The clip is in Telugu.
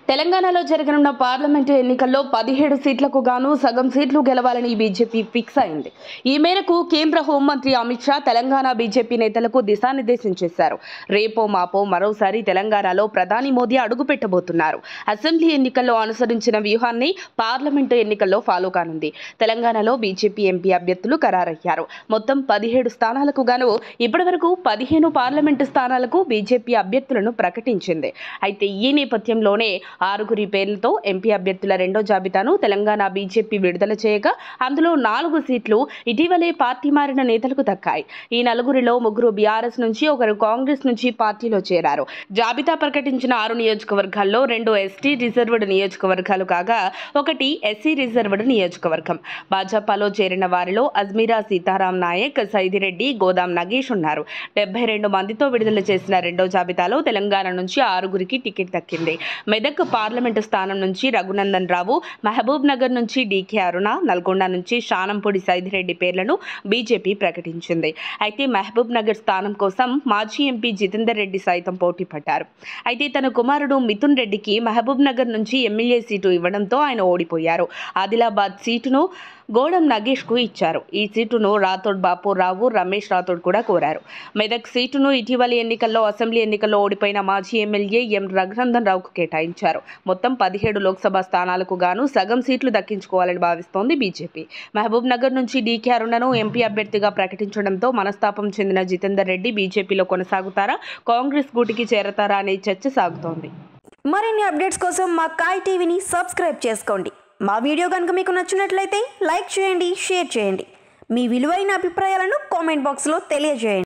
తెలంగాణలో జరగనున్న పార్లమెంటు ఎన్నికల్లో 17 సీట్లకు గాను సగం సీట్లు గెలవాలని బీజేపీ ఫిక్స్ అయింది. ఈ మేరకు కేంద్ర హోంమంత్రి అమిత్ షా తెలంగాణ బీజేపీ నేతలకు దిశానిర్దేశం చేశారు. రేపో మాపో మరోసారి తెలంగాణలో ప్రధాని మోదీ అడుగుపెట్టబోతున్నారు. అసెంబ్లీ ఎన్నికల్లో అనుసరించిన వ్యూహాన్ని పార్లమెంటు ఎన్నికల్లో ఫాలో కానుంది. తెలంగాణలో బీజేపీ ఎంపీ అభ్యర్థులు ఖరారయ్యారు. మొత్తం 17 స్థానాలకు గాను ఇప్పటివరకు 15 పార్లమెంటు స్థానాలకు బీజేపీ అభ్యర్థులను ప్రకటించింది. అయితే ఈ నేపథ్యంలోనే 6 పేర్లతో ఎంపీ అభ్యర్థుల రెండో జాబితాను తెలంగాణ బీజేపీ విడుదల చేయగా అందులో 4 సీట్లు ఇటీవలే పార్టీ మారిన నేతలకు దక్కాయి. ఈ నలుగురిలో 3 బీఆర్ఎస్ నుంచి, 1 కాంగ్రెస్ నుంచి పార్టీలో చేరారు. జాబితా ప్రకటించిన 6 నియోజకవర్గాల్లో 2 ఎస్టీ రిజర్వ్డ్ నియోజకవర్గాలు కాగా 1 ఎస్సీ రిజర్వ్డ్ నియోజకవర్గం. భాజపాలో చేరిన వారిలో అజ్మీరా సీతారాం నాయక్, సైదిరెడ్డి, గోదాం నగేష్ ఉన్నారు. 72 మందితో విడుదల చేసిన రెండో జాబితాలో తెలంగాణ నుంచి 6 టికెట్ దక్కింది. మెదక్ పార్లమెంటు స్థానం నుంచి రఘునందన్ రావు, మహబూబ్ నగర్ నుంచి డీకే అరుణ, నల్గొండ నుంచి శానంపూడి సైదిరెడ్డి పేర్లను బీజేపీ ప్రకటించింది. అయితే మహబూబ్ నగర్ స్థానం కోసం మాజీ ఎంపీ జితేందర్ రెడ్డి సైతం పోటీ పడ్డారు. అయితే తన కుమారుడు మిథున్ రెడ్డికి మహబూబ్ నగర్ నుంచి ఎమ్మెల్యే సీటు ఇవ్వడంతో ఆయన ఓడిపోయారు. ఆదిలాబాద్ సీటును గోడం నగేష్కు ఇచ్చారు. ఈ సీటును రాథోడ్ బాపురావు, రమేష్ రాథోడ్ కూడా కోరారు. మెదక్ సీటును ఇటీవలి ఎన్నికల్లో అసెంబ్లీ ఎన్నికల్లో ఓడిపోయిన మాజీ ఎమ్మెల్యే ఎం రఘునందన్ రావుకు కేటాయించారు. మొత్తం 17 లోక్సభ స్థానాలకు గాను సగం సీట్లు దక్కించుకోవాలని భావిస్తోంది బీజేపీ. మహబూబ్ నగర్ నుంచి డీకే అరుణను ఎంపీ అభ్యర్థిగా ప్రకటించడంతో మనస్తాపం చెందిన జితేందర్ రెడ్డి బీజేపీలో కొనసాగుతారా, కాంగ్రెస్ గూటికి చేరతారా అనే చర్చ సాగుతోంది. మరిన్ని అప్డేట్స్ కోసం మా కాయ్ టీవీని సబ్స్క్రైబ్ చేసుకోండి. మా వీడియో కనుక మీకు నచ్చినట్లయితే లైక్ చేయండి, షేర్ చేయండి. మీ విలువైన అభిప్రాయాలను కామెంట్ బాక్స్లో తెలియజేయండి.